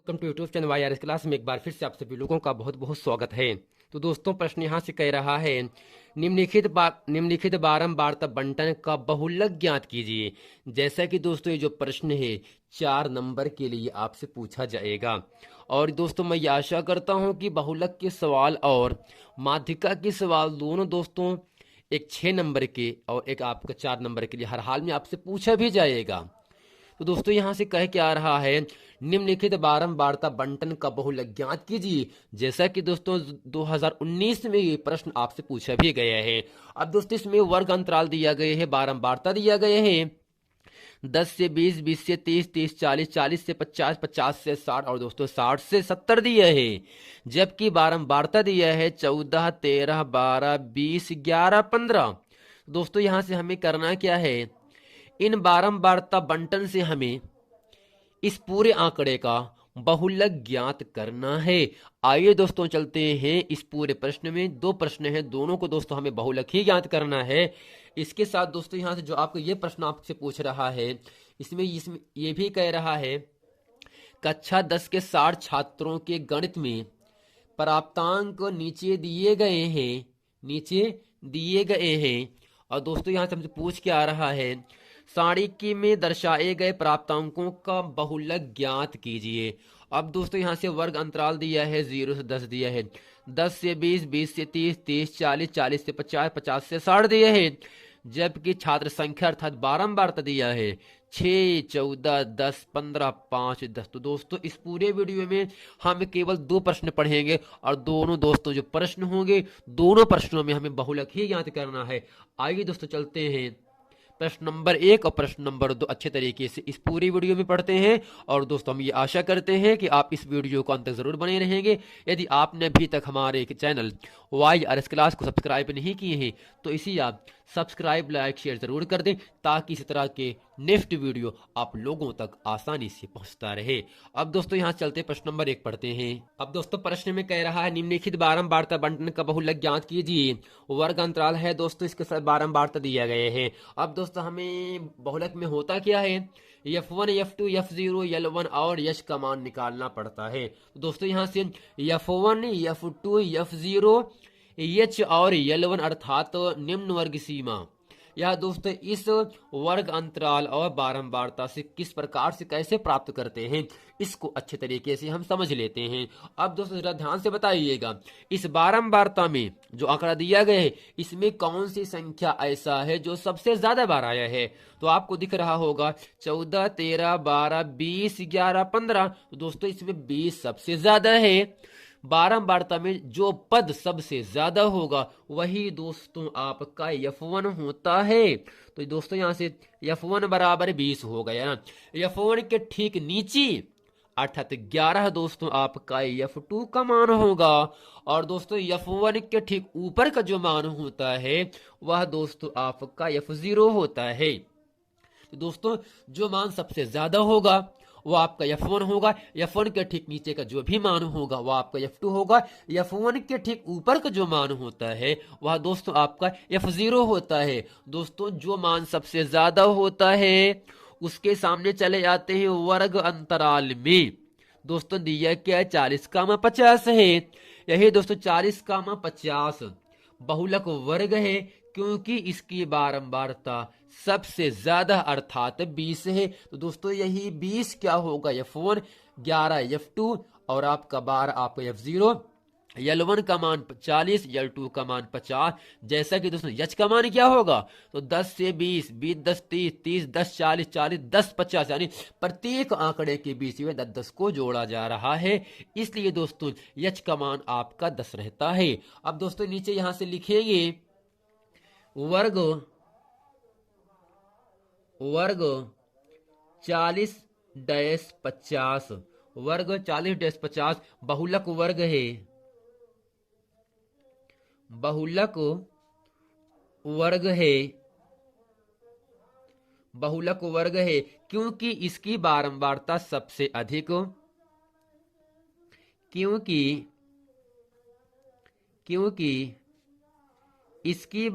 Welcome to YouTube channel Y R S class में एक बार फिर से आप सभी लोगों का बहुत बहुत स्वागत है। तो दोस्तों प्रश्न यहाँ से कह रहा है निम्नलिखित बारंबारता बंटन का बहुलक ज्ञात कीजिए। जैसा कि दोस्तों ये जो प्रश्न है 4 नंबर के लिए आपसे पूछा जाएगा। और दोस्तों मैं ये आशा करता हूँ कि बहुलक के सवाल और माध्यिका के सवाल दोनों दोस्तों एक 6 नंबर के और एक आपका 4 नंबर के लिए हर हाल में आपसे पूछा भी जाएगा। तो दोस्तों यहाँ से कह के आ रहा है निम्नलिखित बारंबारता बंटन का बहुलक ज्ञात कीजिए। जैसा कि दोस्तों 2019 में ये प्रश्न आपसे पूछा भी गया है। अब दोस्तों इसमें वर्ग अंतराल दिया गया है, बारंबारता दिया गया है 10 से 20, 20 से 30, 30 40, 40 से 50, 50 से 60 और दोस्तों 60 से 70 दिया है। जबकि बारंबारता दिया है 14, 13, 12, 20, 11, 15। दोस्तों यहाँ से हमें करना क्या है, इन बारंबारता बंटन से हमें इस पूरे आंकड़े का बहुलक ज्ञात करना है। आइए दोस्तों चलते हैं इस पूरे प्रश्न में। 2 प्रश्न हैं, दोनों को दोस्तों हमें बहुलक ही ज्ञात करना है। इसके साथ दोस्तों यहाँ से जो आपको ये प्रश्न आपसे पूछ रहा है इसमें ये भी कह रहा है कक्षा 10 के 60 छात्रों के गणित में प्राप्तांक नीचे दिए गए हैं। और दोस्तों यहाँ से हमसे पूछ के आ रहा है सारणी में दर्शाए गए प्राप्तांकों का बहुलक ज्ञात कीजिए। अब दोस्तों यहाँ से वर्ग अंतराल दिया है 0 से 10 दिया है, 10 से 20, 20 से 30, 30 40, 40 से 50, 50 से 60 दिया है। जबकि छात्र संख्या अर्थात बारंबारता दिया है 6, 14, 10, 15, 5, 10। तो दोस्तों इस पूरे वीडियो में हम केवल 2 प्रश्न पढ़ेंगे और दोनों दोस्तों जो प्रश्न होंगे दोनों प्रश्नों में हमें बहुलक ही ज्ञात करना है। आइए दोस्तों चलते हैं प्रश्न नंबर 1 और प्रश्न नंबर 2 अच्छे तरीके से इस पूरी वीडियो में पढ़ते हैं। और दोस्तों हम ये आशा करते हैं कि आप इस वीडियो को अंत तक जरूर बने रहेंगे। यदि आपने अभी तक हमारे channel Y R S class को सब्सक्राइब नहीं किए हैं तो इसी आप सब्सक्राइब लाइक शेयर जरूर कर दें ताकि इस तरह के नेक्स्ट वीडियो आप लोगों तक आसानी से पहुंचता रहे। अब दोस्तों यहाँ चलते प्रश्न नंबर 1 पढ़ते हैं। अब दोस्तों प्रश्न में कह रहा है निम्नलिखित बारंबारता बंटन का बहुलक ज्ञात कीजिए। वर्ग अंतराल है दोस्तों, इसके साथ बारंबारता दिया गए हैं। अब दोस्तों हमें बहुलक में होता क्या है, F1, F2, F0, L1 और यश का मान निकालना पड़ता है। दोस्तों यहाँ से F1, F2, F0, H और L1 अर्थात निम्न वर्ग सीमा यह दोस्तों इस वर्ग अंतराल और बारंबारता से किस प्रकार से कैसे प्राप्त करते हैं इसको अच्छे तरीके से हम समझ लेते हैं। अब दोस्तों जरा ध्यान से बताइएगा इस बारंबारता में जो आंकड़ा दिया गया है इसमें कौन सी संख्या ऐसा है जो सबसे ज्यादा बार आया है। तो आपको दिख रहा होगा 14, 13, 12, 20, 11, 15। तो दोस्तों इसमें 20 सबसे ज्यादा है। बारंबारता में जो पद सबसे ज्यादा होगा वही दोस्तों आपका F1 होता है। तो दोस्तों यहां से F1 बराबर 20 हो गया ना। F1 के ठीक नीचे अर्थात 11 दोस्तों आपका F2 का मान होगा। और दोस्तों F1 के ठीक ऊपर का जो मान होता है वह दोस्तों आपका F0 होता है। तो दोस्तों जो मान सबसे ज्यादा होगा वो आपका F1 होगा। F1 के ठीक नीचे का जो भी मान होगा वो आपका F2 होगा। F1 के ठीक ऊपर का जो मान होता है वह दोस्तों आपका F0 होता है। दोस्तों जो मान सबसे ज्यादा होता है उसके सामने चले जाते हैं वर्ग अंतराल में। दोस्तों दिया क्या है 40, 50 है। यही दोस्तों 40, 50 बहुलक वर्ग है क्योंकि इसकी बारंबारता सबसे ज्यादा अर्थात 20 है। तो दोस्तों यही 20 क्या होगा F1, 11 F2 और आपका 12 आपका F0। L1 का मान 40, L2 का मान 50। जैसा कि दोस्तों H का मान क्या होगा तो 10 से 20, 20 10 30, 30 10 40, 40 10 50 यानी प्रत्येक आंकड़े के बीच में 10 10 को जोड़ा जा रहा है। इसलिए दोस्तों H का मान आपका 10 रहता है। अब दोस्तों नीचे यहां से लिखेंगे वर्ग 40-50 वर्ग 40-50 बहुलक वर्ग है। बहुलक वर्ग है क्योंकि इसकी बारंबारता सबसे अधिक क्योंकि इसकी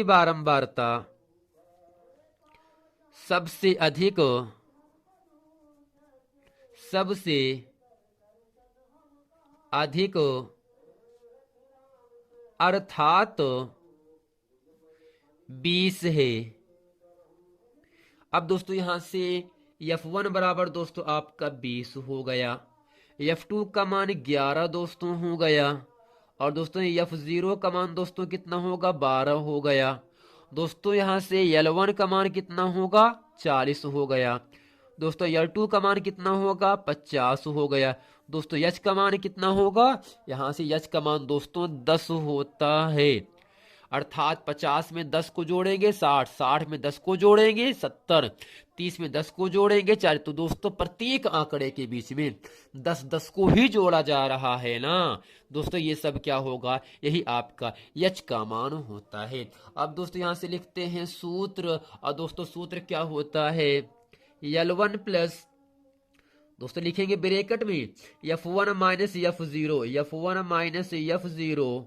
बारंबारता सबसे अधिक अर्थात 20 है। अब दोस्तों यहां से F1 बराबर दोस्तों आपका 20 हो गया, F2 का मान 11 दोस्तों हो गया, और दोस्तों F0 का मान दोस्तों कितना होगा, 12 हो गया। दोस्तों यहां से L1 का मान कितना होगा, 40 हो गया। दोस्तों L2 का मान कितना होगा, 50 हो गया। दोस्तों H का मान कितना होगा, यहां से H का मान दोस्तों 10 होता है। अर्थात 50 में 10 को जोड़ेंगे 60, 60 में 10 को जोड़ेंगे 70, 30 में 10 को जोड़ेंगे 40। तो दोस्तों प्रत्येक आंकड़े के बीच में 10 10 को ही जोड़ा जा रहा है ना दोस्तों। ये सब क्या होगा, यही आपका H का मान होता है। अब दोस्तों यहां से लिखते हैं सूत्र, और दोस्तों सूत्र क्या होता है, L1 प्लस दोस्तों लिखेंगे ब्रैकेट में F1 minus F0, F1 minus F0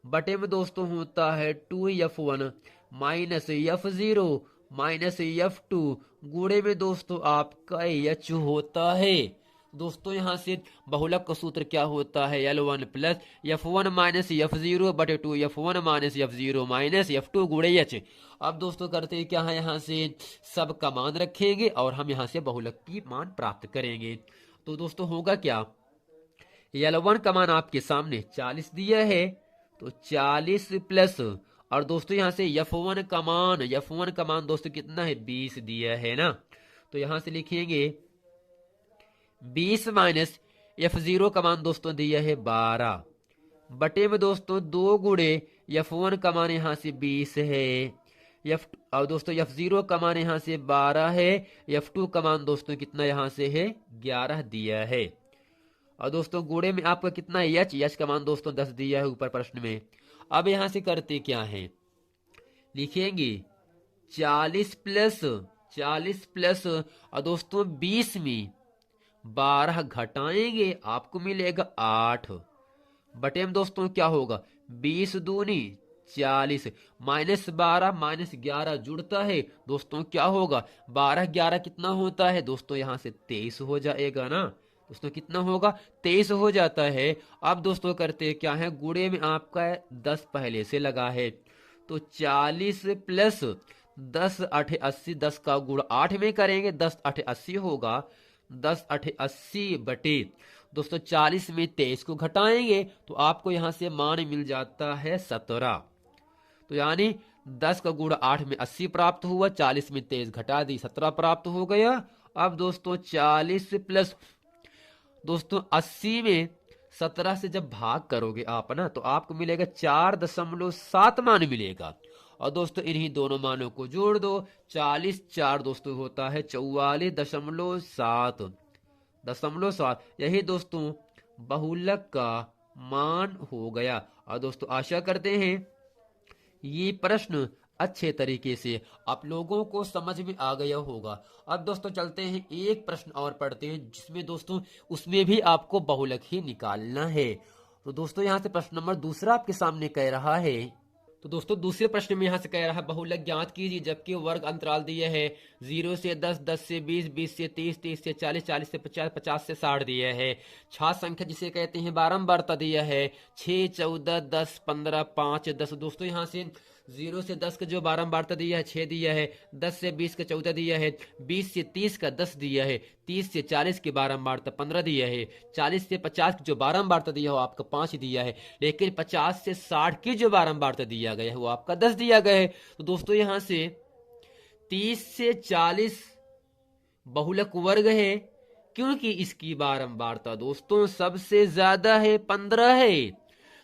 बटे में दोस्तों होता है 2F1 minus F0 minus F2 गुणे में दोस्तों आपका H होता है। दोस्तों यहां से बहुलक का सूत्र क्या होता है, L1 plus F1 minus F0 बटे 2F1 minus F0 minus F2 गुणे H। अब दोस्तों करते क्या है, यहां से सब का मान रखेंगे और हम यहां से बहुलक की मान प्राप्त करेंगे। तो दोस्तों होगा क्या, L1 का मान आपके सामने 40 दिया है, तो 40 प्लस, और दोस्तों यहां से F1 का मान दोस्तों कितना है, 20 दिया है ना। तो यहां से लिखेंगे 20 माइनस F0 का मान दोस्तों दिया है 12 बटे में दोस्तों 2 गुणे F1 का मान यहां से 20 है, और दोस्तों F0 का मान यहां से 12 है, F2 का मान दोस्तों कितना यहां से है 11 दिया है, और दोस्तों गुणे में आपका कितना है H का मान दोस्तों 10 दिया है ऊपर प्रश्न में। अब यहां से करते क्या है, लिखेंगे 40 प्लस और दोस्तों 20 में 12 घटाएंगे आपको मिलेगा 8 बटे में दोस्तों क्या होगा 20 दूनी 40 माइनस 12 माइनस 11 जुड़ता है दोस्तों क्या होगा 12 11 कितना होता है दोस्तों यहां से 23 हो जाएगा ना दोस्तों, कितना होगा 23 हो जाता है। अब दोस्तों करते क्या है, गुणे में आपका 10 पहले से लगा है, तो 40 प्लस 10 8 80, 10 का गुण 8 में करेंगे 10 8 80 होगा, 10 8 80 बटे दोस्तों 40 में 23 को घटाएंगे तो आपको यहां से मान मिल जाता है 17। तो यानी 10 का गुण 8 में 80 प्राप्त हुआ, 40 में 23 घटा दी 17 प्राप्त हो गया। अब दोस्तों 40 प्लस दोस्तों 80 में 17 से जब भाग करोगे आप ना तो आपको मिलेगा 4.7 मान मिलेगा, और दोस्तों इन्हीं दोनों मानों को जोड़ दो, 40 4 दोस्तों होता है 44.7, यही दोस्तों बहुलक का मान हो गया। और दोस्तों आशा करते हैं ये प्रश्न अच्छे तरीके से आप लोगों को समझ में आ गया होगा। अब दोस्तों चलते हैं एक प्रश्न और पढ़ते हैं जिसमें दोस्तों उसमें भी आपको बहुलक ही निकालना है। तो दोस्तों यहां से प्रश्न नंबर दूसरा आपके सामने कह रहा है, तो दोस्तों दूसरे प्रश्न में यहां से कह रहा है बहुलक ज्ञात कीजिए जबकि वर्ग अंतराल दिए है 0 से 10, 10 से 20, 20 से 30, 30 से 40, 40 से 50, 50 से 60 दिया है। 6 संख्या जिसे कहते हैं बारंबारता दिया है 6, 14, 10, 15, 5, 10। दोस्तों यहां से 0 से 10 का जो बारंबारता दिया है 6 दिया है, 10 से 20 का 14 दिया है, 20 से 30 का 10 दिया है, 30 से 40 की बारंबारता 15 दिया है, 40 से 50 की जो बारंबारता दिया हो आपका 5 दिया है, लेकिन 50 से 60 की जो बारंबारता दिया गया है वो आपका 10 दिया गया है। तो दोस्तों यहां से 30 से 40 बहुलक वर्ग है क्योंकि इसकी बारंबारता दोस्तों सबसे ज्यादा है 15 है।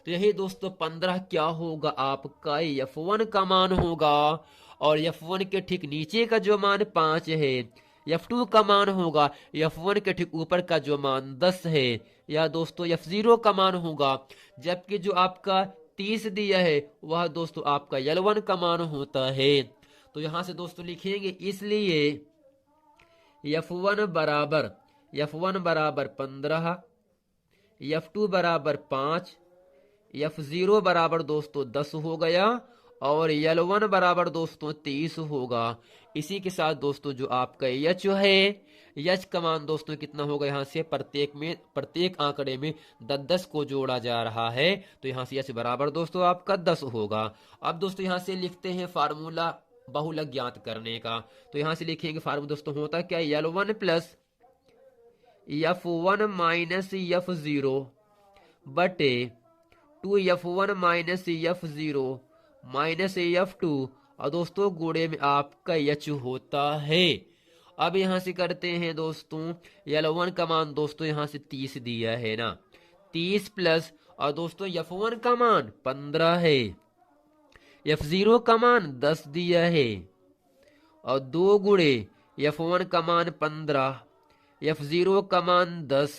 तो यही दोस्तों 15 क्या होगा आपका F1 का मान होगा, और F1 के ठीक नीचे का जो मान 5 है F2 का मान होगा, F1 के ठीक ऊपर का जो मान 10 है या दोस्तों F0 का मान होगा, जबकि जो आपका 30 दिया है वह दोस्तों आपका L1 का मान होता है। तो यहां से दोस्तों लिखेंगे इसलिए F1 बराबर 15, F2 बराबर 5, F0 बराबर दोस्तों 10 हो गया, और L1 बराबर दोस्तों 30 होगा। इसी के साथ दोस्तों जो आपका H है, H का मान दोस्तों कितना होगा, यहाँ से प्रत्येक आंकड़े में 10-10 को जोड़ा जा रहा है, तो यहाँ से H बराबर दोस्तों आपका 10 होगा। अब दोस्तों यहाँ से लिखते हैं फार्मूला बहुलक ज्ञात करने का। तो यहाँ से लिखेंगे फार्मूला दोस्तों होता क्या, L1 plus F1 minus F0 बटे 2F1 minus F0 minus F2, और दोस्तों गुणे में आपका H होता है। अब यहां से करते हैं दोस्तों, L1 का मान दोस्तों यहां से 30 दिया है ना, 30 प्लस, और दोस्तों F1 का मान 15 है, F0 का मान 10 दिया है, और 2 गुणे F1 का मान 15, F0 का मान 10,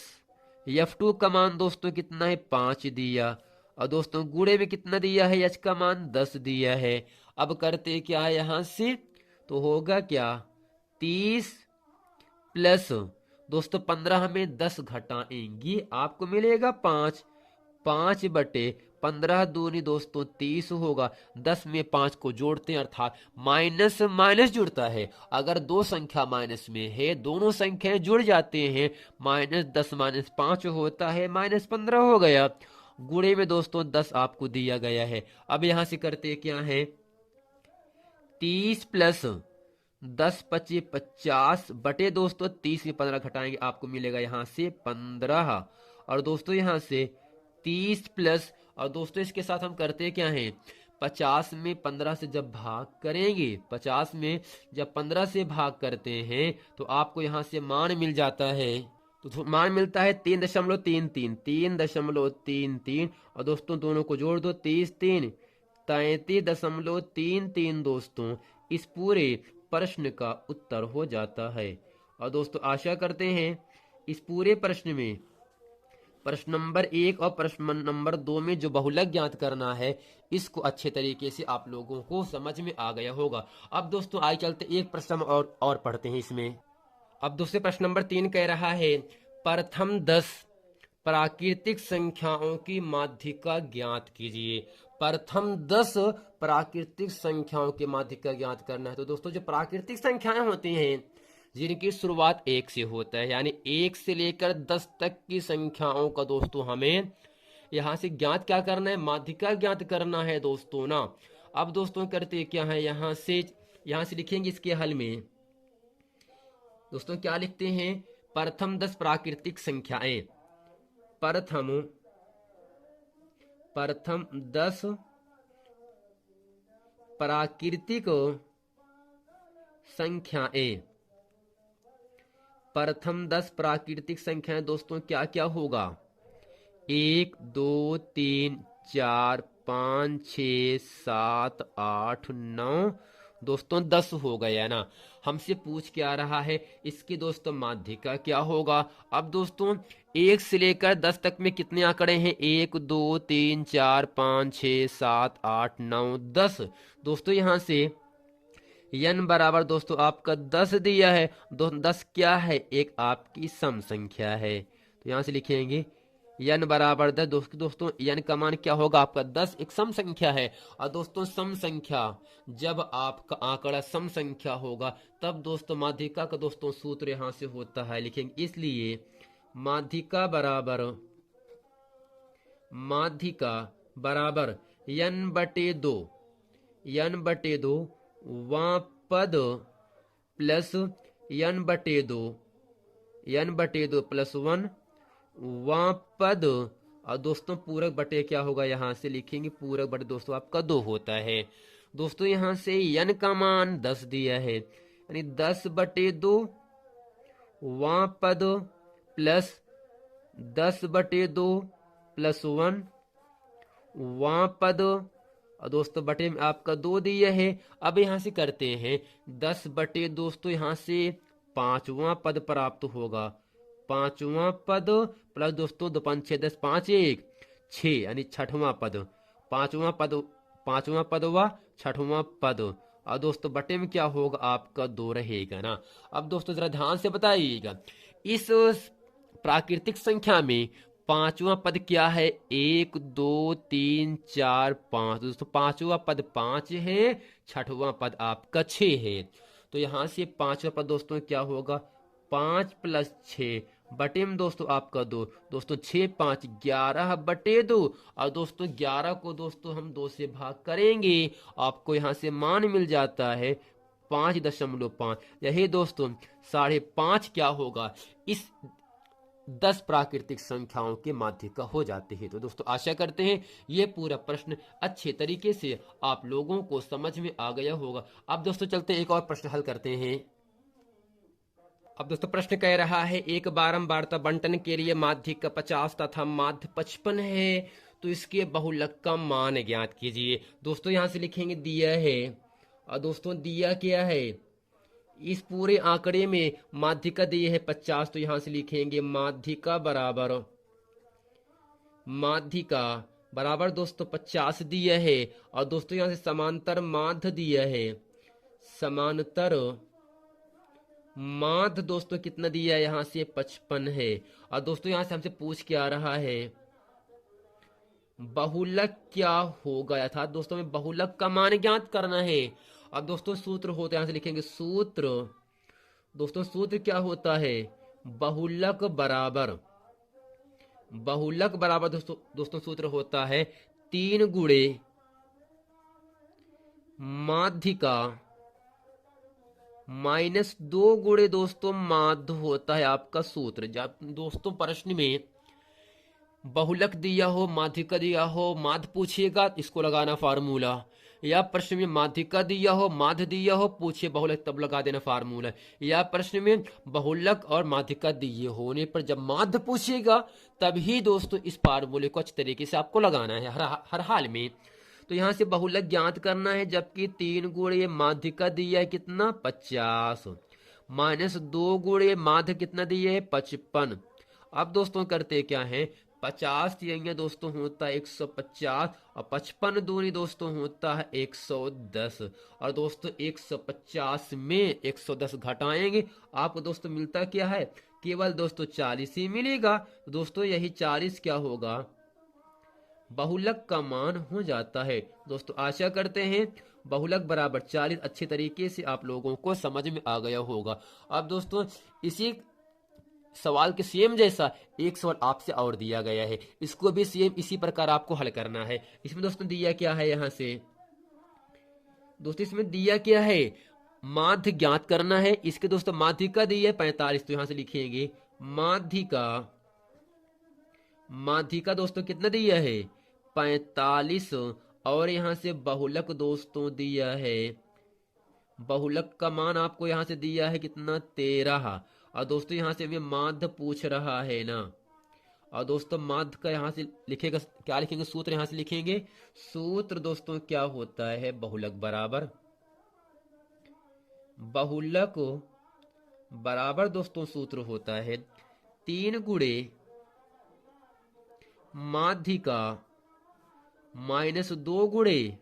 F2 का मान दोस्तों कितना है 5 दिया, और दोस्तों गुणे में कितना दिया है, H का मान 10 दिया है। अब करते क्या है यहां से, तो होगा क्या 30 प्लस दोस्तों 15 में 10 घटाएंगे आपको मिलेगा 5, 5 बटे 15 दूनी दोस्तों 30 होगा। 10 में 5 को जोड़ते हैं अर्थात माइनस माइनस जुड़ता है। अगर दो संख्या माइनस में है, दोनों संख्याएं जुड़ जाते हैं, -10 -5 होता है, -15 हो गया। गुणे में दोस्तों 10 आपको दिया गया है। अब यहां से करते क्या है, 30 प्लस 10 25 50 बटे दोस्तों 30 में 15 घटाएंगे आपको मिलेगा यहां से 15, और दोस्तों यहां से 30 प्लस, और दोस्तों इसके साथ हम करते क्या हैं, 50 में 15 से जब भाग करेंगे, 50 में जब 15 से भाग करते हैं तो आपको यहां से मान मिल जाता है। तो मान मिलता है 3.33, 3.33, और दोस्तों दोनों को जोड़ दो, 30 3 33.33 दोस्तों इस पूरे प्रश्न का उत्तर हो जाता है। और दोस्तों आशा करते हैं इस पूरे प्रश्न में प्रश्न नंबर 1 और प्रश्न नंबर 2 में जो बहुलक ज्ञात करना है, इसको अच्छे तरीके से आप लोगों को समझ में आ गया होगा। अब दोस्तों आइए चलते एक प्रश्न और पढ़ते हैं इसमें। अब दूसरे प्रश्न नंबर 3 कह रहा है, प्रथम 10 प्राकृतिक संख्याओं की माध्यिका ज्ञात कीजिए। प्रथम 10 प्राकृतिक संख्याओं की माध्यिका ज्ञात करना है। तो दोस्तों जो प्राकृतिक संख्याएं होती हैं जिनकी शुरुआत 1 से होता है, यानी 1 से लेकर 10 तक की संख्याओं का दोस्तों हमें यहां से ज्ञात क्या करना है, माध्यिका ज्ञात करना है दोस्तों ना। अब दोस्तों करते क्या है, यहां से लिखेंगे इसके हल में दोस्तों क्या लिखते हैं, प्रथम 10 प्राकृतिक संख्याएं, प्रथम 10 प्राकृतिक संख्याएं, प्रथम 10 प्राकृतिक संख्याएं दोस्तों क्या क्या होगा, 1 2 3 4 5 6 7 8 9 दोस्तों 10 हो गया ना। हमसे पूछ के आ रहा है इसकी दोस्तों माध्यिका क्या होगा। अब दोस्तों 1 से लेकर 10 तक में कितने आंकड़े हैं, 1 2 3 4 5 6 7 8 9 10 दोस्तों यहाँ से n बराबर दोस्तों आपका 10 दिया है। 10 क्या है, एक आपकी सम संख्या है, तो यहाँ से लिखेंगे n बराबर 10। दोस्तों n का मान क्या होगा आपका 10, एक सम संख्या है। और दोस्तों सम संख्या, जब आपका आंकड़ा सम संख्या होगा तब दोस्तों माध्यिका का दोस्तों सूत्र यहां से होता है, लिखेंगे इसलिए माध्यिका बराबर n/2, n/2 वहाँ पद प्लस n/2, n/2 प्लस 1 वहाँ पद, और दोस्तों पूरक बटे क्या होगा, यहां से लिखेंगे पूरक बटे दोस्तों आपका 2 होता है। दोस्तों यहां से n का मान 10 दिया है, यानी 10/2 वहाँ पद प्लस 10/2 प्लस 1 वहाँ पद, और दोस्तों बटे में आपका 2 दिया है। अब यहां से करते हैं 10/, दोस्तों यहां से 5वां पद प्राप्त होगा, 5वां पद प्लस दोस्तों 2 5 6 10 5 1 6 यानी 6वां पद, 5वां पद व 6वां पद, और दोस्तों बटे में क्या होगा आपका 2 रहेगा ना। अब दोस्तों जरा ध्यान से बताइएगा, इस प्राकृतिक संख्या में पांचवा पद क्या है? 1 2 3 4 5। दोस्तों पांचवा पद 5 है, छठवां पद आपका 6 है। तो यहां से पांचवा पद दोस्तों क्या होगा? 5 + 6 बटे में दोस्तों आपका 2। दोस्तों 6 5 11 बटे 2। और दोस्तों 11 को दोस्तों हम 2 से भाग करेंगे, आपको यहां से मान मिल जाता है 5.5। यही दोस्तों 5.5 क्या होगा? इस 10 प्राकृतिक संख्याओं के माध्य का हो जाते हैं। तो दोस्तों आशा करते हैं ये पूरा प्रश्न अच्छे तरीके से आप लोगों को समझ में आ गया होगा। अब दोस्तों चलते एक और प्रश्न हल करते हैं। अब दोस्तों प्रश्न कह रहा है, एक बारंबारता बंटन के लिए माध्य का 50 तथा माध्य 55 है, तो इसके बहुलक का मान ज्ञात कीजिए। दोस्तों यहां से लिखेंगे दिया है, और दोस्तों दिया क्या है? इस पूरे आंकड़े में माध्यिका दिए है 50, तो यहां से लिखेंगे माध्यिका बराबर दोस्तों 50 दिया है। और दोस्तों यहां से समांतर माध्य दिया है, समांतर माध्य दोस्तों कितना दिया है? यहां से 55 है। और दोस्तों यहां से हमसे पूछ के आ रहा है बहुलक क्या होगा, अर्थात दोस्तों में बहुलक का मान ज्ञात करना है। अब दोस्तों सूत्र होता है, यहां से लिखेंगे सूत्र। दोस्तों सूत्र क्या होता है? बहुलक बराबर दोस्तों सूत्र होता है 3 गुणे माध्यिका -2 गुणे दोस्तों माध्य होता है आपका सूत्र। जब दोस्तों प्रश्न में बहुलक दिया हो, माध्यिका दिया हो, माध्य पूछिएगा, इसको लगाना फार्मूला। या प्रश्न में माध्यिका दिया हो, माध्य दिया हो, पूछिए बहुलक, तब लगा देना फार्मूला। या प्रश्न में बहुलक और माध्यिका दिए होने पर जब माध्य पूछिएगा तभी दोस्तों इस फार्मूले को अच्छे तरीके से आपको लगाना है हर हाल में। तो यहां से बहुलक ज्ञात करना है, जबकि 3 गुणे माध्यिका दिया है कितना? 50 -2 गुणे माध्य कितना दिए है? 55। अब दोस्तों करते क्या है? 50 दिएंगे दोस्तों होता है 150, और 55 दूनी दोस्तों होता है 110। और दोस्तों 150 में 110 घटाएंगे, आपको दोस्तों मिलता क्या है? केवल दोस्तों 40 ही मिलेगा। तो दोस्तों यही 40 क्या होगा? बहुलक का मान हो जाता है। दोस्तों आशा करते हैं बहुलक बराबर 40 अच्छे तरीके से आप लोगों को समझ में आ गया होगा। अब दोस्तों इसी सवाल के सेम जैसा एक सवाल आपसे और दिया गया है, इसको भी सेम इसी प्रकार आपको हल करना है। इसमें दोस्तों दिया क्या है? यहां से दोस्तों इसमें दिया क्या है? माध्य ज्ञात करना है। इसके दोस्तों माध्यिका दिया है 45, तो यहां से लिखेंगे माध्यिका दोस्तों कितना दिया है? 45। और यहां से बहुलक दोस्तों दिया है, बहुलक का मान आपको यहां से दिया है कितना? 13। और दोस्तों यहां से हमें माध्य पूछ रहा है ना। और दोस्तों माध्य का यहां से लिखेगा, क्या लिखेंगे? सूत्र यहां से लिखेंगे। सूत्र दोस्तों क्या होता है? बहुलक बराबर दोस्तों सूत्र होता है 3 गुणे माध्यिका -2 गुणे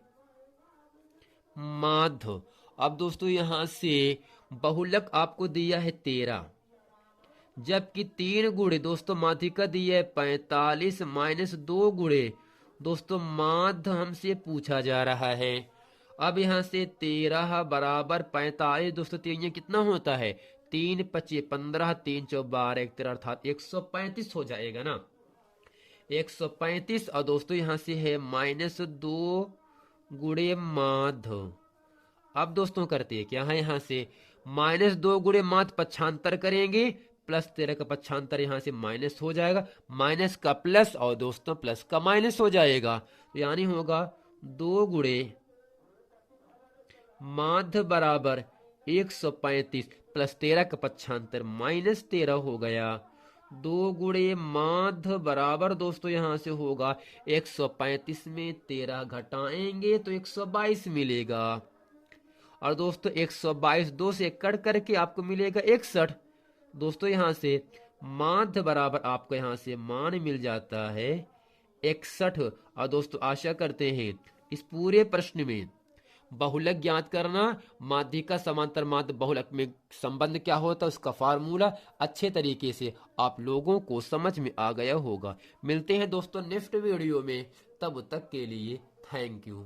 माध्य। अब दोस्तों यहां से बहुलक आपको दिया है 13, जबकि 3 गुणे दोस्तों माध्यिका दिया है 45 -2 गुणे दोस्तों माध्य हमसे पूछा जा रहा है। अब यहां से 13 बराबर 45 दोस्तों 3 कितना होता है? 3 × 5 = 15, 3 × 4 = 12, 13 अर्थात 135 हो जाएगा ना, 135। और दोस्तों यहां से है -2 गुणे माध्य। अब दोस्तों करते हैं क्या है? यहां से -2 गुणे माध्य पक्षांतर करेंगे, +13 का पक्षांतर यहां से माइनस हो जाएगा, माइनस का प्लस और दोस्तों प्लस का माइनस हो जाएगा। तो यानी होगा 2 गुणे माध्य बराबर 135 +13 का पक्षांतर -13 हो गया। 2 गुणे माध्य बराबर दोस्तों यहां से होगा 135 में 13 घटाएंगे तो 122 मिलेगा। और दोस्तों 122 2 से कट करके आपको मिलेगा 61। दोस्तों यहां से माध्य बराबर आपको यहां से मान मिल जाता है 61। और दोस्तों आशा करते हैं इस पूरे प्रश्न में बहुलक ज्ञात करना, माध्यिका समांतर माध्य बहुलक में संबंध क्या होता है, उसका फार्मूला अच्छे तरीके से आप लोगों को समझ में आ गया होगा। मिलते हैं दोस्तों नेक्स्ट वीडियो में, तब तक के लिए थैंक यू।